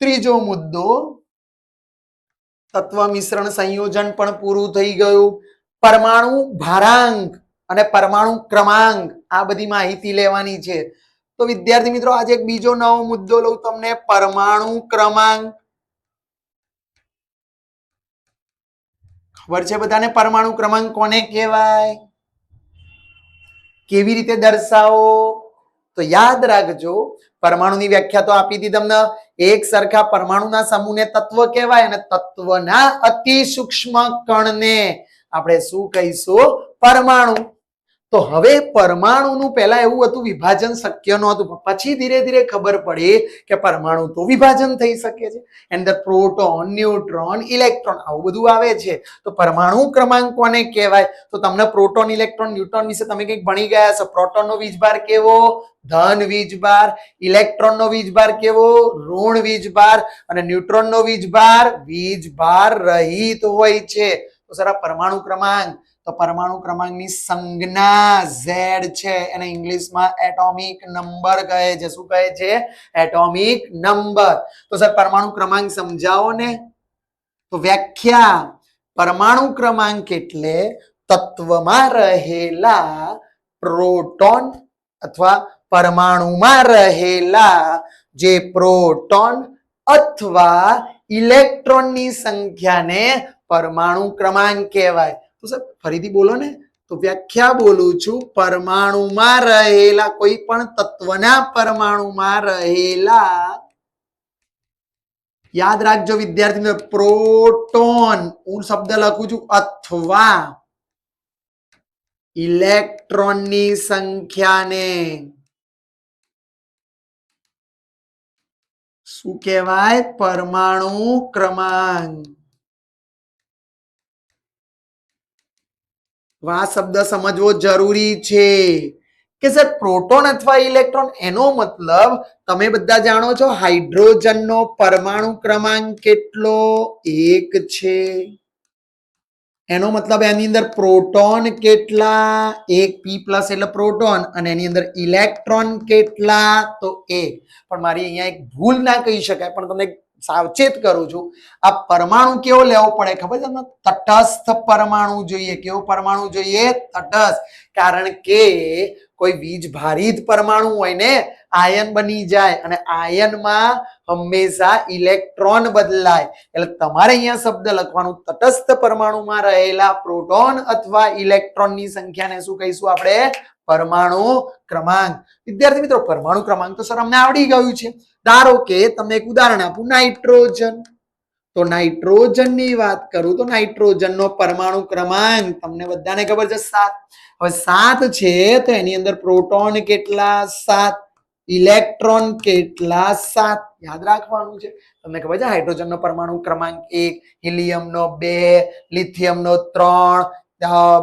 ત્રીજો મુદ્દો તત્વ મિશ્રણ સંયોજન પણ પૂરું થઈ ગયું. પરમાણુ ભારાંક અને પરમાણુ ક્રમાંક આ બધી માહિતી લેવાની છે. તો વિદ્યાર્થી મિત્રો આજે એક બીજો નવો મુદ્દો લઉં તમને, પરમાણુ ક્રમાંક. ખબર છે બધાને પરમાણુ ક્રમાંક કોને કહેવાય, કેવી રીતે દર્શાવો? તો યાદ રાખજો, પરમાણુની વ્યાખ્યા તો આપી હતી તમને. એક સરખા પરમાણુના સમૂહને તત્વ કહેવાય અને તત્વના અતિ સૂક્ષ્મ કણને આપણે શું કહીશું? પરમાણુ. તો હવે પરમાણુનું પહેલા એવું હતું વિભાજન શક્ય નહોતું, પછી ધીરે ધીરે ખબર પડી કે પરમાણુ તો વિભાજન થઈ શકે છે. એની અંદર પ્રોટોન, ન્યુટ્રોન, ઇલેક્ટ્રોન આવું બધું આવે છે. તો પરમાણુ ક્રમાંક કોને કહેવાય? તો તમને પ્રોટોન, ઇલેક્ટ્રોન, ન્યુટ્રોન વિશે તમે કંઈક ભણી ગયા છો. પ્રોટોનનો વીજભાર કેવો? ધન વીજભાર. ઇલેક્ટ્રોનનો વીજભાર કેવો? ઋણ વીજભાર. અને ન્યુટ્રોનનો વીજભાર રહિત હોય છે. તો સર પરમાણુ ક્રમાંક, તો પરમાણુ ક્રમાંકની સંજ્ઞા Z છે, એને ઇંગ્લિશમાં એટોમિક નંબર કહે છે. શું કહે છે? Atomic number. તો સર પરમાણુ ક્રમાંક સમજાવો ને. તો વ્યાખ્યા, પરમાણુ ક્રમાંક એટલે તત્વમાં રહેલા પ્રોટોન અથવા પરમાણુમાં રહેલા જે પ્રોટોન અથવા ઇલેક્ટ્રોનની સંખ્યાને પરમાણુ ક્રમાંક કહેવાય. તો સર ફરીથી બોલો ને. તો વ્યાખ્યા બોલું છું, પરમાણુમાં રહેલા કોઈ પણ તત્વના પરમાણુમાં રહેલા, યાદ રાખજો વિદ્યાર્થી મિત્રો, પ્રોટોન હું શબ્દ લખું છું અથવા ઇલેક્ટ્રોનની સંખ્યાને શું કહેવાય? પરમાણુ ક્રમાંક. આ શબ્દ સમજવો જરૂરી છે કે સર પ્રોટોન અથવા ઇલેક્ટ્રોન, એનો મતલબ તમે બધા જાણો છો હાઇડ્રોજનનો પરમાણુ ક્રમાંક કેટલો? 1 છે. એનો મતલબ એની અંદર પ્રોટોન કેટલા? 1p+ એટલે પ્રોટોન. અને એની અંદર ઇલેક્ટ્રોન કેટલા? તો 1. પણ મારી અહીંયા એક ભૂલ ના કહી શકાય, પણ તમને સાવચેત કરું છું. આ પરમાણુ કેવો લેવો પડે ખબર છે? તટસ્થ પરમાણુ જોઈએ. કેવો પરમાણુ જોઈએ? તટસ્થ. કારણ કે કોઈ વીજભારિત પરમાણુ હોય ને, આયન બની જાય અને આયનમાં હંમેશા ઇલેક્ટ્રોન બદલાય. એટલે તમારે અહીંયા શબ્દ લખવાનું, તટસ્થ પરમાણુમાં રહેલા પ્રોટોન અથવા ઇલેક્ટ્રોનની સંખ્યાને શું કહીશું આપણે? પરમાણુ ક્રમાંક. વિદ્યાર્થી મિત્રો, પરમાણુ ક્રમાંક તો સર અમને આવડી ગયું છે. ધારો કે તમને એક ઉદાહરણ આપું, નાઇટ્રોજન. તો નાઇટ્રોજનની વાત કરું તો નાઇટ્રોજનનો પરમાણુ ક્રમાંક તમને બધાને ખબર છે 7. હવે 7 છે તો એની અંદર પ્રોટોન કેટલા? 7. ઇલેક્ટ્રોન કેટલા? 7. યાદ રાખવાનું છે. તમને ખબર છે હાઇડ્રોજનનો પરમાણુ ક્રમાંક 1, હિલિયમનો 2, લિથિયમનો 3,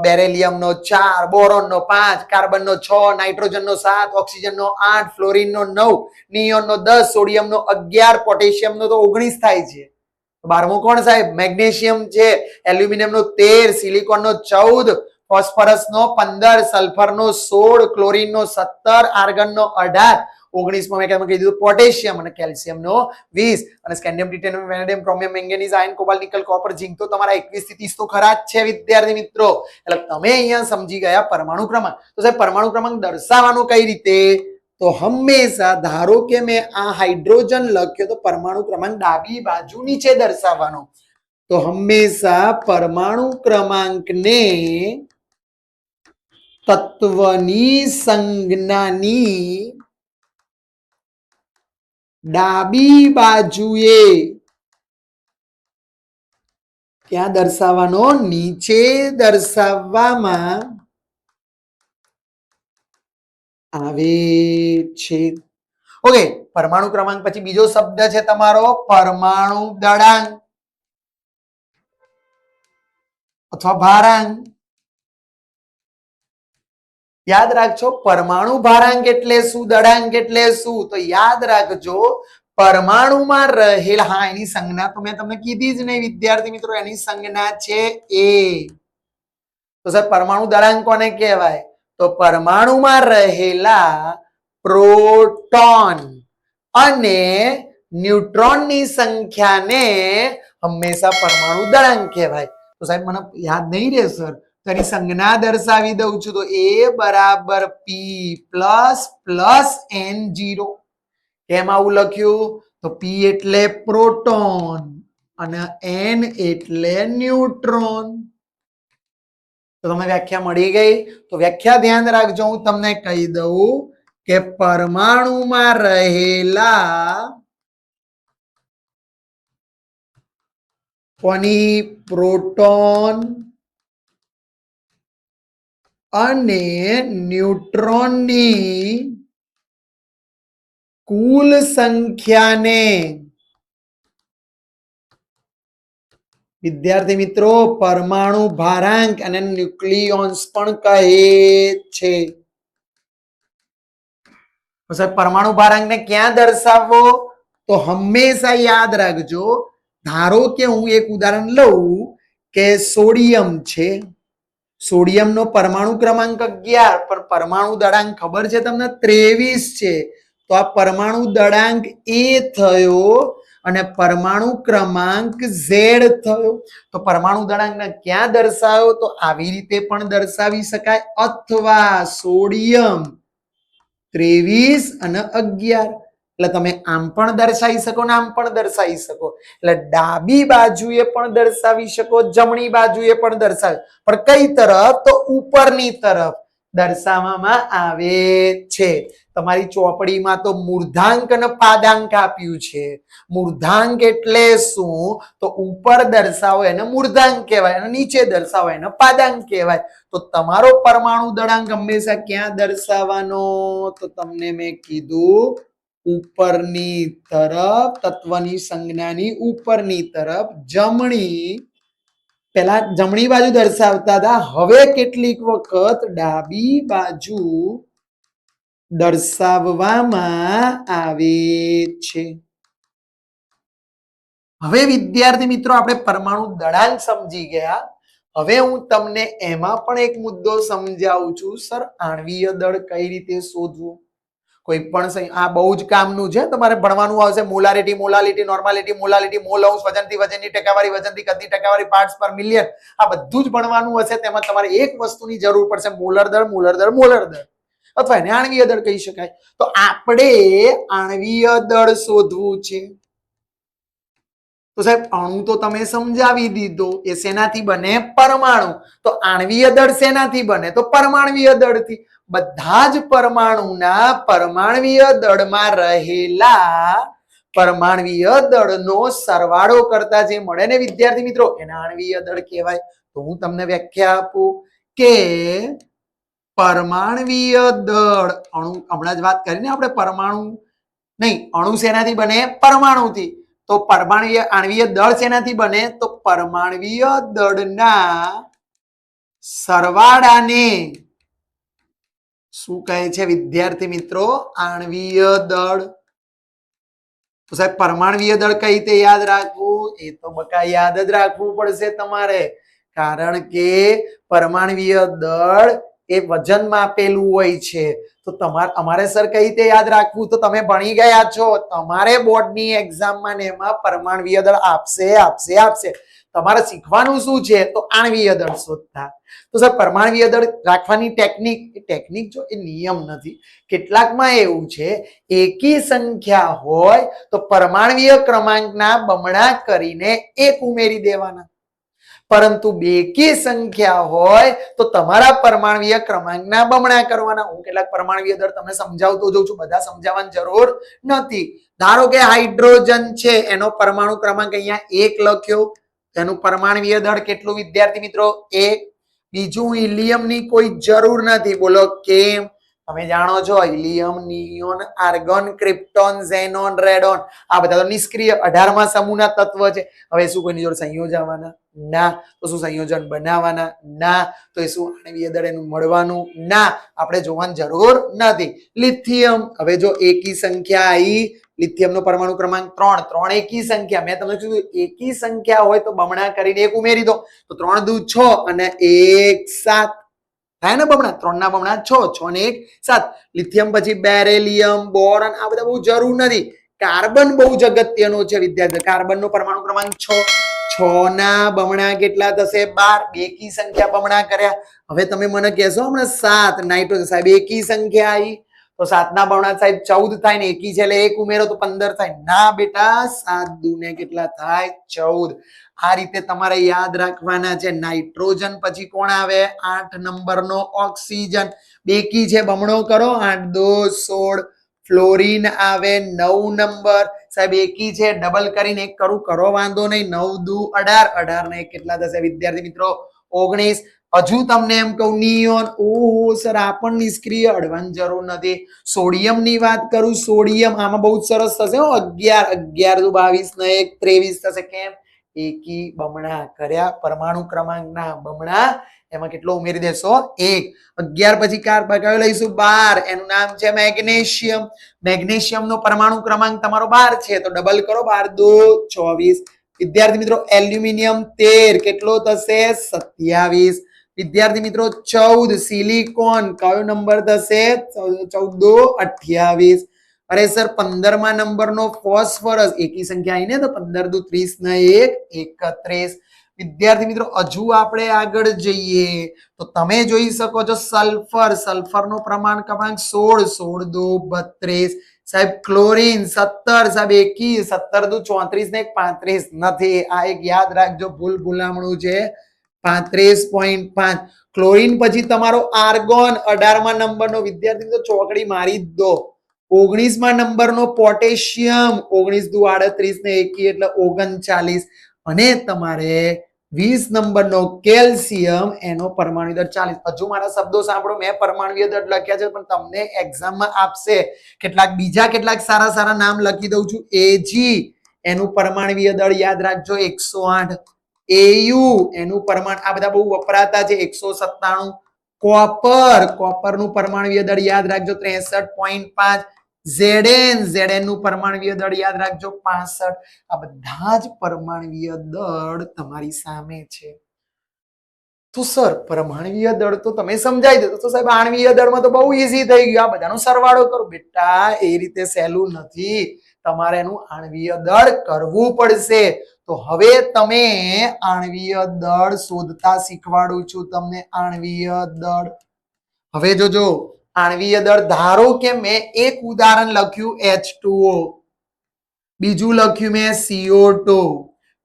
બેરેલિયમનો 4, બોરોનનો 5, કાર્બનનો 6, નાઇટ્રોજનનો 7, ઓક્સિજનનો 8, ફ્લોરિનનો 9, નિયોનનો 10, સોડિયમનો 11, પોટેશિયમનો તો 19 થાય છે. 12મો કોણ સાહેબ? મેગ્નેશિયમ છે. એલ્યુમિનિયમનો 13, સિલિકોનનો 14, ફોસ્ફરસનો 15, સલ્ફરનો 16, ક્લોરીનનો 17, આર્ગનનો 18, 19મો મેં કહી દીધું પોટેશિયમ, અને કેલ્શિયમનો 20, અને scandium, titanium, vanadium, chromium, manganese, iron, cobalt, nickel, copper, zinc તો તમારા 21 થી 30 તો ખરા જ છે વિદ્યાર્થી મિત્રો. એટલે તમે અહીંયા સમજી ગયા પરમાણુ ક્રમાંક. તો સાહેબ પરમાણુ ક્રમાંક દર્શાવવાનો કઈ રીતે? તો હંમેશા ધારો કે મેં આ હાઇડ્રોજન લખ્યો તો પરમાણુ ક્રમાંક ડાબી બાજુ નીચે દર્શાવવાનો. તો હંમેશા પરમાણુ ક્રમાંકને તત્વની સંજ્ઞાની ડાબી બાજુએ ક્યાં દર્શાવવાનો? નીચે દર્શાવવામાં આવે છે. ઓકે, પરમાણુ ક્રમાંક પછી બીજો શબ્દ છે તમારો પરમાણુ દળાંક અથવા ભારાંક. યાદ રાખજો, પરમાણુ ભારાંક એટલે શું, દળાંક એટલે શું? તો યાદ રાખજો, પરમાણુમાં રહેલા, હા એની સંજ્ઞા તો મેં તમને કીધી જ નહીં વિદ્યાર્થી મિત્રો, એની સંજ્ઞા છે A. તો સાહેબ પરમાણુ દળાંક કોને કહેવાય? તો પરમાણુમાં રહેલા પ્રોટોન અને ન્યુટ્રોનની સંખ્યાને હંમેશા પરમાણુ દળાંક કહેવાય. તો સાહેબ મને યાદ નહીં રહે સર, તો એની સંજ્ઞા દર્શાવી દઉં છું. તો A બરાબર P પ્લસ પ્લસ N0. કેમ આવું લખ્યું? તો P એટલે પ્રોટોન અને N એટલે ન્યુટ્રોન. તો તમને વ્યાખ્યા મળી ગઈ. તો વ્યાખ્યા ધ્યાન રાખજો, હું તમને કહી દઉં કે પરમાણુમાં રહેલા કોની પ્રોટોન અને ન્યુટ્રોનની કુલ સંખ્યાને વિદ્યાર્થી મિત્રો પરમાણુ ભારાંક અને ન્યુક્લિયોન્સ પણ કહે છે. પરમાણુ ભારાંકને ક્યાં દર્શાવવો? તો હંમેશા યાદ રાખજો, ધારો કે હું એક ઉદાહરણ લઉં કે સોડિયમ છે. સોડિયમનો પરમાણુ ક્રમાંક 11 પણ પરમાણુ દળાંક ખબર છે તમને 23 છે. તો આ પરમાણુ દળાંક A થયો અને પરમાણુ ક્રમાંક Z થયો. તો પરમાણુ દળાંકને ક્યાં દર્શાવ્યો? તો આવી રીતે પણ દર્શાવી શકાય, અથવા સોડિયમ 23 અને 11. એટલે તમે આમ પણ દર્શાવી શકો ને આમ પણ દર્શાવી શકો. એટલે ડાબી બાજુએ પણ દર્શાવી શકો, જમણી બાજુએ પણ દર્શાવી, પણ કઈ તરફ? તો ઉપરની તરફ દર્શાવવામાં આવે છે. તમારી ચોપડીમાં તો મૂર્ધાંક અને પાદાંક આપ્યું છે. મૂર્ધાંક એટલે શું? તો ઉપર દર્શાવો એને મૂર્ધાંક કહેવાય અને નીચે દર્શાવો એને પાદાંક કહેવાય. તો તમારો પરમાણુ દળાંક હંમેશા ક્યાં દર્શાવવાનો? તો તમને મેં કીધું ઉપરની તરફ, તત્વની સંજ્ઞાની ઉપરની તરફ જમણી, પેલા જમણી બાજુ દર્શાવતા હતા, હવે કેટલીક વખત ડાબી બાજુ દર્શાવવામાં આવે છે. હવે વિદ્યાર્થી મિત્રો આપણે પરમાણુ દળાંક સમજી ગયા. હવે હું તમને એમાં પણ એક મુદ્દો સમજાવું છું. સર આણ્વીય દળ કઈ રીતે શોધવું? કોઈ પણ આ બહુ જ કામનું છે, તમારે ભણવાનું આવશે. Molarity, molality, normality, molality, mall અંશ, વજનથી વજનની ટકાવારી, વજનથી કદની ટકાવારી, પાર્ટ્સ પર મિલિયન, આ બધું જ ભણવાનું હશે. તેમાં તમારે એક વસ્તુની જરૂર પડશે, મોલર દળ, મોલર દળ, મોલર દળ, અથવા એને આણ્વીય દળ કહી શકાય. તો આપણે આણ્વીય દળ શોધવું છે. તો સાહેબ અણુ તો તમે સમજાવી દીધો, એ શેનાથી બને? પરમાણુ. તો આણ્વીય દળ શેનાથી બને? તો પરમાણ્વીય દળથી. બધા જ પરમાણુના પરમાણ્વીય દળમાં રહેલા પરમાણ્વીય દળનો સરવાળો કરતા જે મળે ને વિદ્યાર્થી મિત્રો, એને આણ્વીય દળ કહેવાય. તો હું તમને વ્યાખ્યા આપું કે પરમાણ્વીય દળ, અણુ હમણાં જ વાત કરીને આપણે, પરમાણુ નહીં, અણુ શેનાથી બને? પરમાણુથી. તો પરમાણ્વીય આણ્વીય દળ શેનાથી બને? તો પરમાણ્વીય દળના સરવાળાને શું કહે છે વિદ્યાર્થી મિત્રો? આણ્વીય દળ. તો સાહેબ પરમાણ્વીય દળ કઈ રીતે યાદ રાખવું? એ તો બકા યાદ જ રાખવું પડશે તમારે, કારણ કે પરમાણ્વીય દળ એ વજન માપેલું હોય છે. તો અમારે સર કઈ રીતે યાદ રાખવું? તો તમે ભણી ગયા છો, તમારે બોર્ડની એક્ઝામમાં ને એમાં પરમાણ્વીય દળ આપશે. તમારે શીખવાનું શું છે? તો આણ્વીય દળ શોધતા. તો સર પરમાણ્વીય દળ રાખવાની ટેકનિક જો એ નિયમ નથી. કેટલાકમાં એવું છે, એકી સંખ્યા હોય તો પરમાણ્વીય ક્રમાંકના બમણા કરીને એક ઉમેરી દેવાના, પરંતુ બેકી સંખ્યા હોય તો તમારા પરમાણ્વીય ક્રમાંકના બમણા કરવાના. હું કેટલાક પરમાણ્વીય દળ તમને સમજાવતો જોઉં છું, બધા સમજાવવાની જરૂર નથી. ધારો કે હાઇડ્રોજન છે, એનો પરમાણુ ક્રમાંક અહીંયા 1 લખ્યો, એનું પરમાણ્વીય દળ કેટલું વિદ્યાર્થી મિત્રો? 1. બીજું હિલિયમની કોઈ જરૂર નથી. બોલો કેમ? તમે જાણો છો helium, neon, argon, krypton, xenon, radon, આ બધા તો નિષ્ક્રિય 18મા સમૂહના તત્વ છે. હવે શું કોઈની જોડે સંયોજવાના? ના. તો શું સંયોજન બનાવવાના? ના. તો એ શું આણ્વીય દળ એનું મળવાનું? ના. આપણે જોવાની જરૂર નથી. લિથિયમ, હવે જો એકી સંખ્યા આવી, લિથિયમનો પરમાણુ ક્રમાંક 3, 3 એકી સંખ્યા. મેં તમને કીધું એકી સંખ્યા હોય તો બમણા કરીને એક ઉમેરી દો, તો 3 દુ 6 અને 1 7 થાય ને બમણા. 3 ના બમણા 6, 6 ને 1 7. લિથિયમ પછી બેરેલિયમ, બોરોન, આ બધા બહુ જરૂર નથી, કાર્બન બહુ જ અગત્યનો છે વિદ્યાર્થી. કાર્બનનો પરમાણુ ક્રમાંક 6. 6 ના બમણા કેટલા થશે? 12. બેકી સંખ્યા બમણા કર્યા. હવે તમે મને કહેશો હમણાં 7 નાઇટ્રોજન સાહેબ એકી સંખ્યા આવી તો 7 ના બમણા સાહેબ 14 થાય ને એકી છે એટલે 1 ઉમેરો તો 15 થાય. ના બેટા 7 દુને કેટલા થાય? 14. આ રીતે તમારે યાદ રાખવાના છે. નાઇટ્રોજન પછી કોણ આવે? 8 નંબરનો ઓક્સિજન. બેકી છે બમણો કરો 8 2 16. ફ્લોરિન આવે 9 નંબર. સાહેબ એકી છે ડબલ કરીને એક કરું કરો વાંધો નહીં. 9 દુ 18. 18 ને કેટલા થશે વિદ્યાર્થી મિત્રો? 19. હજુ તમને એમ કહું નિયોન. ઓહો સર આ પણ નિષ્ક્રિય, અડવાની જરૂર નથી. સોડિયમ ની વાત કરું. સોડિયમ આમાં બહુ સરસ થશે. 11 11 દુ 22 ને 1 23 થશે. કેમ? એકી બમણા કર્યા. પરમાણુ ક્રમાંકના બમણા એમાં કેટલો ઉમેરી દેશો? 1. 11 પછી કયો લઈશું? 12. એનું નામ છે મેગ્નેશિયમ. મેગ્નેશિયમ નો પરમાણુ ક્રમાંક તમારો 12 છે તો ડબલ કરો. 12 દુ 24. વિદ્યાર્થી મિત્રો એલ્યુમિનિયમ 13 કેટલો થશે? 27. વિદ્યાર્થી મિત્રો 14. સિલિકોન કયો નંબર થશે? 14 દુ 28. અરે સર 15મા નંબરનો ફોસ્ફરસ એકી સંખ્યા આવીને તો 15 દુ 30 ને 1 31. વિદ્યાર્થી મિત્રો હજુ આપણે આગળ જઈએ તો તમે જોઈ શકો છો સલ્ફર. સલ્ફરનો પ્રમાણ ક્રમાંક 16. 16 દુ 32. સાહેબ ક્લોરીન 17. સાહેબ એકી 17 દુ 34 ને 35 નથી. આ એક યાદ રાખજો ભૂલ ભૂલામણું છે. 35.5. ક્લોરીન પછી તમારો આર્ગોન 18મા નંબરનો. વિદ્યાર્થી મિત્રો ચોકડી મારી જ દો. 19મા નંબરનો પોટેશિયમ 19 દુ 38 ને એકી એટલે 39. અને તમારે 20 નંબરનો કેલ્શિયમ એનો પરમાણુ દર 40. હજુ મારા શબ્દો સાંભળો. મેં પરમાણુ દર લખ્યા છે પણ તમને એક્ઝામમાં આપશે કેટલાક સારા સારા નામ લખી દઉં છું. એજી એનું પરમાણુ દળ યાદ રાખજો 108. એયુ એનું પરમાણુ આ બધા બહુ વપરાતા છે 197. કોપર નું પરમાણુ દળ યાદ રાખજો 63.5. Zn નું પરમાણુ દળ યાદ રાખજો 65. આ બધા જ પરમાણુ દળ તમારી સામે છે. તો સર પરમાણ્વીય દળ તો તમે સમજાઈ દો તો સાહેબ આણ્વીય દળમાં તો બહુ ઈઝી થઈ ગયું. આ બધાનો સરવાળો કરો. બેટા એ રીતે સહેલું નથી. તમારે એનું આણ્વીય દળ કરવું પડશે. તો હવે તમે આણ્વીય દળ શોધતા શીખવાડું છું તમને. આણ્વીય દળ હવે જોજો. આણ્વીય દળ ધારો કે મેં એક ઉદાહરણ લખ્યું H2O, બીજું લખ્યું મેં CO2,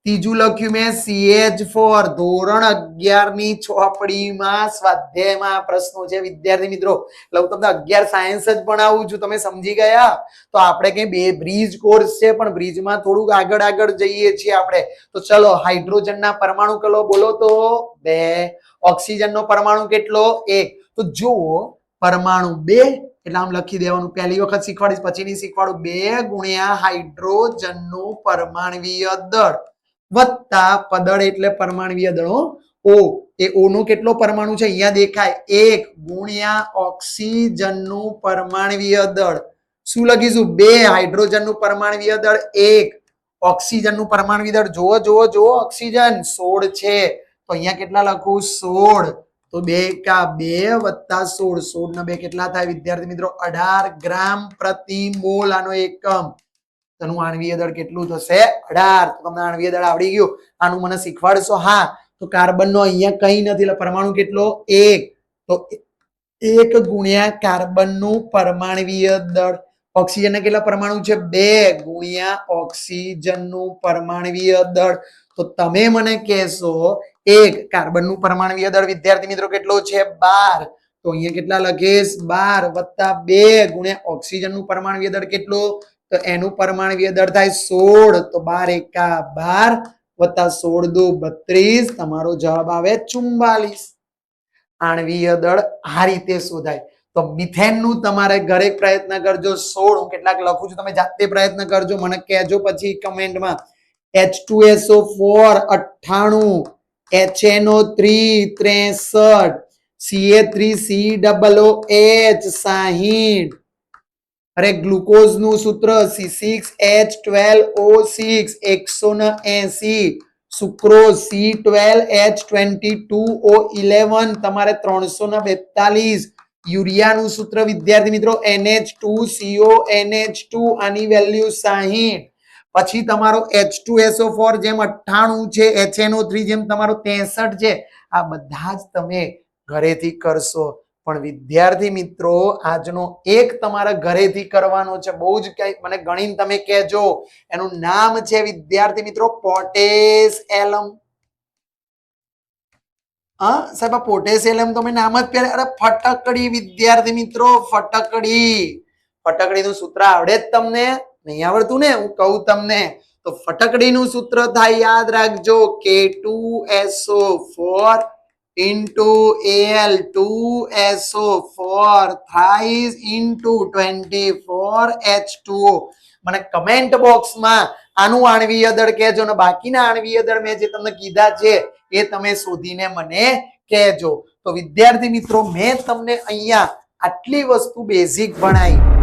ત્રીજું લખ્યું મેં CH4. ધોરણ 11 ની ચોપડીમાં સ્વાધ્યાયમાં પ્રશ્નો છે વિદ્યાર્થી મિત્રો. એટલે હું તમને 11 સાયન્સ જ ભણાવું છું. તમે સમજી ગયા? તો આપણે કઈ બે બ્રિજ કોર્સ છે પણ બ્રિજમાં થોડુંક આગળ જઈએ છીએ આપણે. તો ચલો હાઇડ્રોજનના પરમાણુ કેટલો બોલો તો? 2. ઓક્સિજનનો પરમાણુ કેટલો? 1. તો જુઓ પરમાણુ 2 એટલે આમ લખી દેવાનું. પહેલી વખત શીખવાડીશ પછી નહીં શીખવાડું. 2 ગુણ્યા હાઇડ્રોજનનું પરમાણ્વીય દળ વત્તા પદળ એટલે પરમાણ્વીય દળ. O એ O નો કેટલો પરમાણુ છે અહીંયા દેખાય? 1 ગુણ્યા ઓક્સિજનનું પરમાણ્વીય દળ. શું લખીશું? 2 હાઇડ્રોજનનું પરમાણ્વીય દળ 1 ઓક્સિજનનું પરમાણ્વીય દળ જુઓ ઓક્સિજન 16 છે તો અહીંયા કેટલા લખું? 16. તો 2 કા 2 વત્તા 16. 16 ના 2 કેટલા થાય વિદ્યાર્થી મિત્રો? 18 ગ્રામ પ્રતિ મોલ આનો એકમ. તેનું આણ્વીય દળ કેટલું થશે? 18. તો તમને આણ્વીય દળ આવડી ગયું. આનું મને શીખવાડશો? હા. તો કાર્બન નો અહીંયા કઈ નથી એટલે પરમાણુ કેટલો? 1. તો 1 ગુણ્યા કાર્બન નું પરમાણ્વીય દળ. ઓક્સિજન ના કેટલા પરમાણુ છે? 2 ગુણ્યા ઓક્સિજન નું પરમાણ્વીય દળ. તો તમે મને કહેશો 1 કાર્બન નું પરમાણ્વીય દળ વિદ્યાર્થી મિત્રો કેટલો છે? 12. તો અહીંયા કેટલા લખીશ? 12 વત્તા 2 ગુણ્યા ઓક્સિજન નું પરમાણ્વીય દળ કેટલું? તો એનું પરમાણ્વીય દળ થાય 16. તો 12 એકા 12 વત્તા 16 દુ 32. તમારો જવાબ આવે 44. આણ્વીય દળ આ રીતે શોધાય. તો મિથેન નું તમારે ઘરે પ્રયત્ન કરજો. 16 હું કેટલાક લખું છું તમે જાતે પ્રયત્ન કરજો. મને કહેજો પછી કમેન્ટમાં. H2SO4 98, HNO3 63, CA3COOH 60. અરે ગ્લુકોઝ નું સૂત્ર C6H12O6 180. સુક્રોઝ C12H22O11 તમારે 342. યુરિયાનું સૂત્ર વિદ્યાર્થી મિત્રો NH2CO NH2 આની વેલ્યુ 60. પછી તમારો H2SO4 જેમ 98 છે, HNO3 જેમ તમારો 63 છે. આ બધા જ તમે ઘરેથી કરશો. પણ વિદ્યાર્થી મિત્રો આજનો એક તમારા ઘરેથી કરવાનો છે. બહુ જ કઈ મને ગણીને તમે કહેજો. એનું નામ છે વિદ્યાર્થી મિત્રો પોટેશ એલમ. હા સાહેબ, આ પોટેશિયમ તમે નામ જ પહેલા. અરે ફટકડી વિદ્યાર્થી મિત્રો, ફટકડી. ફટકડીનું સૂત્ર આવડે જ તમને? નહીં આવડતું ને? હું કહું તમને તો ફટકડીનું સૂત્ર થાય, યાદ રાખજો, K2SO4 into Al2SO4 thrice into 24H2O. મને કમેન્ટ બોક્સમાં આનું આણ્વીય દળ કહેજો ને બાકીના આણ્વીય દળ મેં જે તમને કીધા છે એ તમે શોધીને મને કહેજો. તો વિદ્યાર્થી મિત્રો મેં તમને અહીંયા આટલી વસ્તુ બેઝિક ભણાવી.